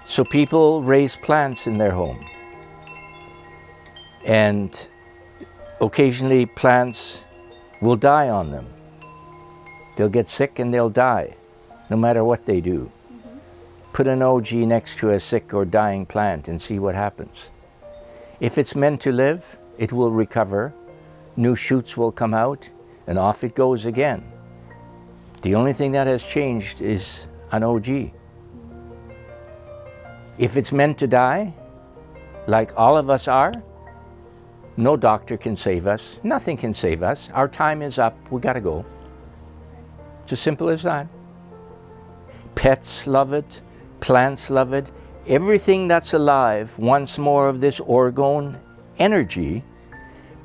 So people raise plants in their home. And occasionally plants will die on them. They'll get sick and they'll die, no matter what they do. Put an OG next to a sick or dying plant and see what happens. If it's meant to live, it will recover. New shoots will come out, and off it goes again. The only thing that has changed is an OG. If it's meant to die, like all of us are, no doctor can save us. Nothing can save us. Our time is up. We gotta go. It's as simple as that. Pets love it. Plants love it. Everything that's alive wants more of this orgone energy,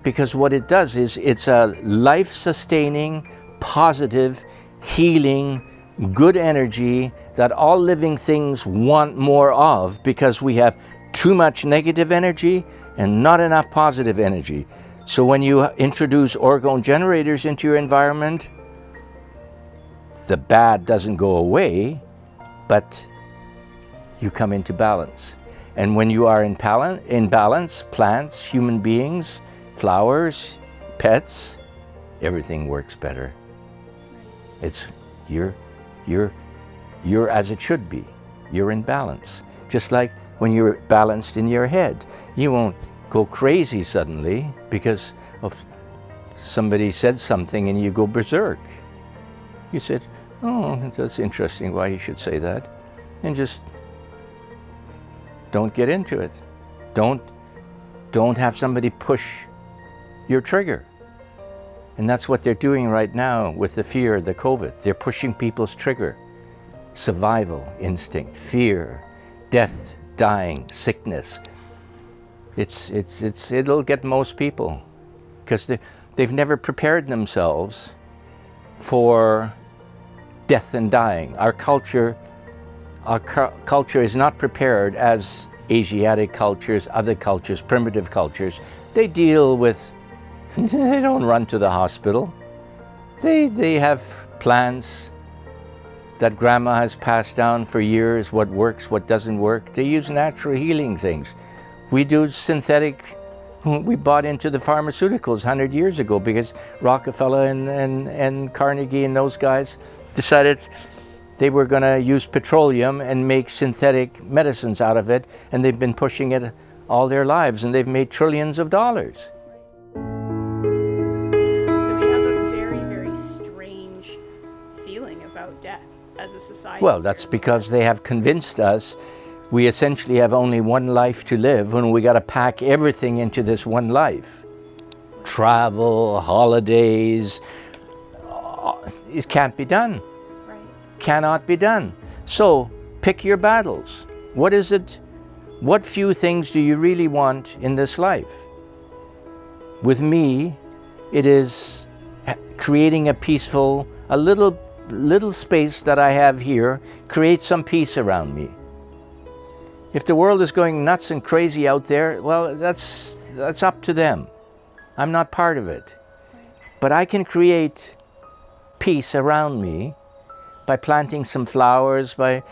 because what it does is it's a life-sustaining, positive, healing, good energy that all living things want more of, because we have too much negative energy and not enough positive energy. So when you introduce orgone generators into your environment, the bad doesn't go away, but you come into balance. And when you are in balance, plants, human beings, flowers, pets, everything works better. It's you're as it should be. You're in balance. Just like when you're balanced in your head. You won't go crazy suddenly because of somebody said something and you go berserk. You said, oh, that's interesting why you should say that. And just don't get into it. Don't have somebody push your trigger. And that's what they're doing right now with the fear, the COVID. They're pushing people's trigger. Survival instinct, fear, death, dying, sickness. It'll get most people because they've never prepared themselves for death and dying. Our culture is not prepared as Asiatic cultures, other cultures, primitive cultures. They deal with, they don't run to the hospital. They have plans that grandma has passed down for years, what works, what doesn't work. They use natural healing things. We do synthetic, we bought into the pharmaceuticals 100 years ago because Rockefeller and Carnegie and those guys decided they were going to use petroleum and make synthetic medicines out of it, and they've been pushing it all their lives, and they've made trillions of dollars. So we have a very, very strange feeling about death as a society. Well, that's because they have convinced us we essentially have only one life to live, and we got to pack everything into this one life. Travel, holidays, it can't be done. Cannot be done. So pick your battles. What is it? What few things do you really want in this life? With me, it is creating a peaceful, a little space that I have here, create some peace around me. If the world is going nuts and crazy out there, well, that's up to them. I'm not part of it. But I can create peace around me by planting some flowers, by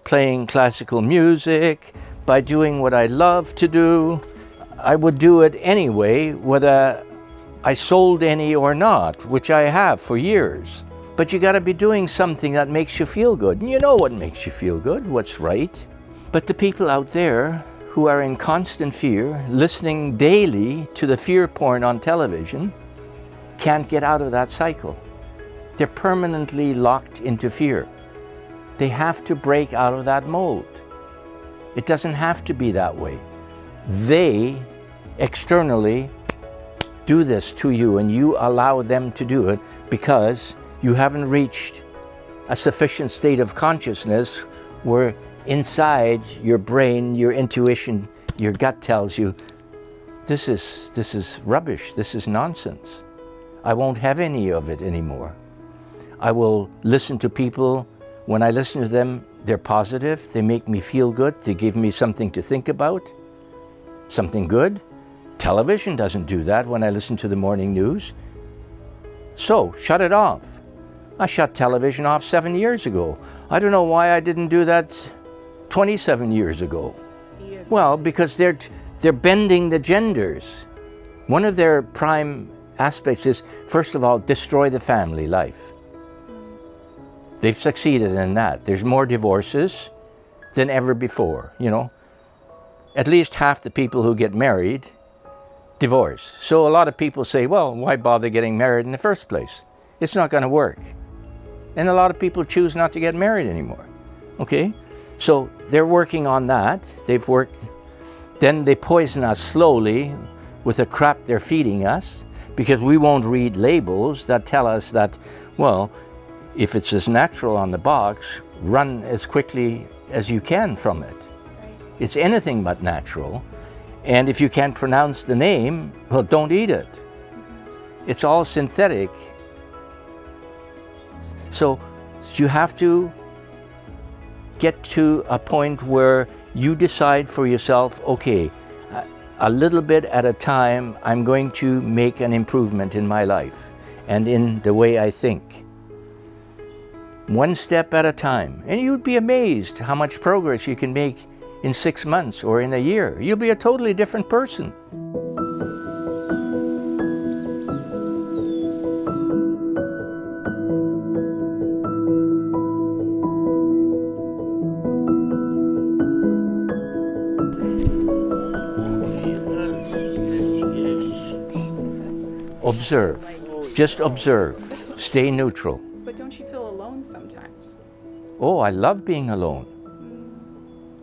playing classical music, by doing what I love to do. I would do it anyway, whether I sold any or not, which I have for years. But you gotta be doing something that makes you feel good. And you know what makes you feel good, what's right. But the people out there who are in constant fear, listening daily to the fear porn on television, can't get out of that cycle. They're permanently locked into fear. They have to break out of that mold. It doesn't have to be that way. They externally do this to you, and you allow them to do it because you haven't reached a sufficient state of consciousness where inside your brain, your intuition, your gut tells you, this is rubbish, this is nonsense. I won't have any of it anymore. I will listen to people. When I listen to them, they're positive, they make me feel good, they give me something to think about, something good. Television doesn't do that when I listen to the morning news. So, shut it off. I shut television off 7 years ago. I don't know why I didn't do that 27 years ago. Yeah. Well, because they're bending the genders. One of their prime aspects is, first of all, destroy the family life. They've succeeded in that. There's more divorces than ever before, you know. At least half the people who get married divorce. So a lot of people say, well, why bother getting married in the first place? It's not going to work. And a lot of people choose not to get married anymore. Okay? So they're working on that. They've worked. Then they poison us slowly with the crap they're feeding us, because we won't read labels that tell us that, well, if it's as natural on the box, run as quickly as you can from it. It's anything but natural. And if you can't pronounce the name, well, don't eat it. It's all synthetic. So you have to get to a point where you decide for yourself, okay, a little bit at a time, I'm going to make an improvement in my life and in the way I think. One step at a time. And you'd be amazed how much progress you can make in 6 months or in a year. You'll be a totally different person. Observe. Just observe. Stay neutral. But don't you feel alone sometimes? Oh, I love being alone.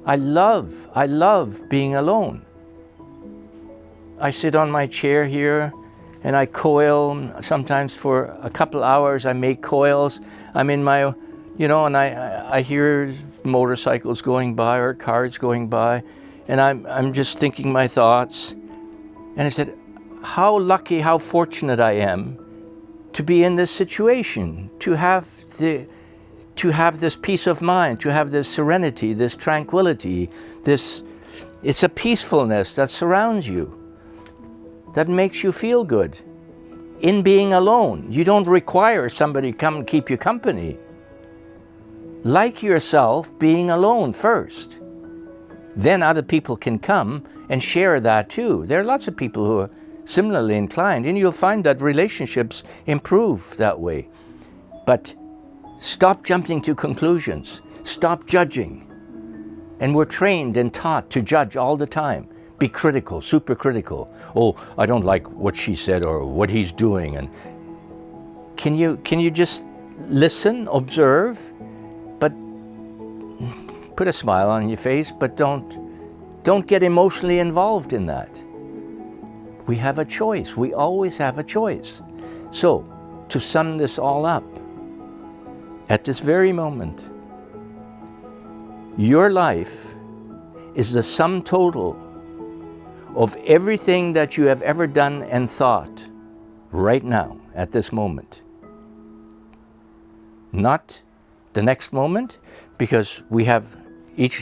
I love being alone. I sit on my chair here and I coil. Sometimes for a couple hours I make coils. I'm in my, you know, and I hear motorcycles going by or cars going by, and I'm just thinking my thoughts. And I said, how lucky, how fortunate I am to be in this situation, to have this peace of mind, to have this serenity, this tranquility, it's a peacefulness that surrounds you, that makes you feel good. In being alone, you don't require somebody to come and keep you company. Like yourself being alone first. Then other people can come and share that too. There are lots of people who are similarly inclined, and you'll find that relationships improve that way. But stop jumping to conclusions. Stop judging. And we're trained and taught to judge all the time. Be critical, super critical. Oh, I don't like what she said or what he's doing. And can you just listen, observe, but put a smile on your face, but don't get emotionally involved in that. We have a choice. We always have a choice. So, to sum this all up, at this very moment, your life is the sum total of everything that you have ever done and thought right now, at this moment. Not the next moment, because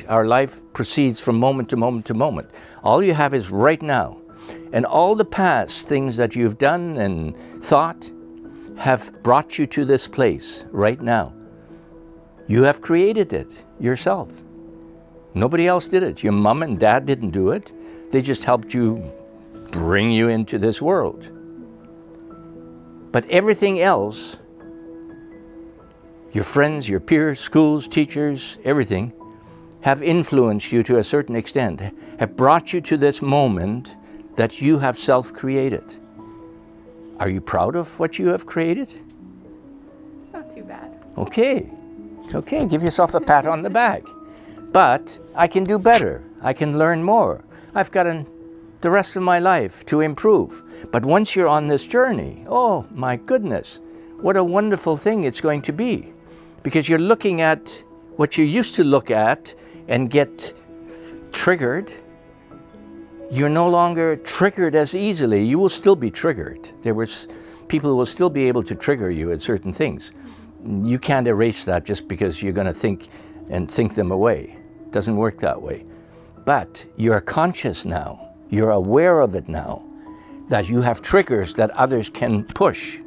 our life proceeds from moment to moment to moment. All you have is right now. And all the past things that you've done and thought have brought you to this place right now. You have created it yourself. Nobody else did it. Your mom and dad didn't do it. They just helped you bring you into this world. But everything else, your friends, your peers, schools, teachers, everything, have influenced you to a certain extent, have brought you to this moment that you have self-created. Are you proud of what you have created? It's not too bad. Okay, give yourself a pat on the back. But I can do better. I can learn more. I've got the rest of my life to improve. But once you're on this journey, oh my goodness, what a wonderful thing it's going to be. Because you're looking at what you used to look at and get triggered. You're no longer triggered as easily. You will still be triggered. People will still be able to trigger you at certain things. You can't erase that just because you're going to think them away. It doesn't work that way. But you're conscious now. You're aware of it now, that you have triggers that others can push.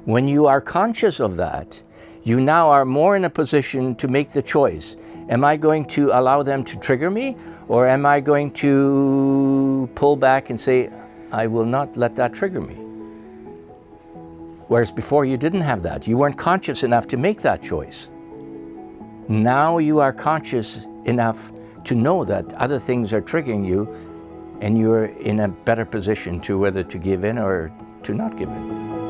When you are conscious of that, you now are more in a position to make the choice Am I going to allow them to trigger me, or am I going to pull back and say, I will not let that trigger me? Whereas before you didn't have that. You weren't conscious enough to make that choice. Now you are conscious enough to know that other things are triggering you, and you're in a better position to whether to give in or to not give in.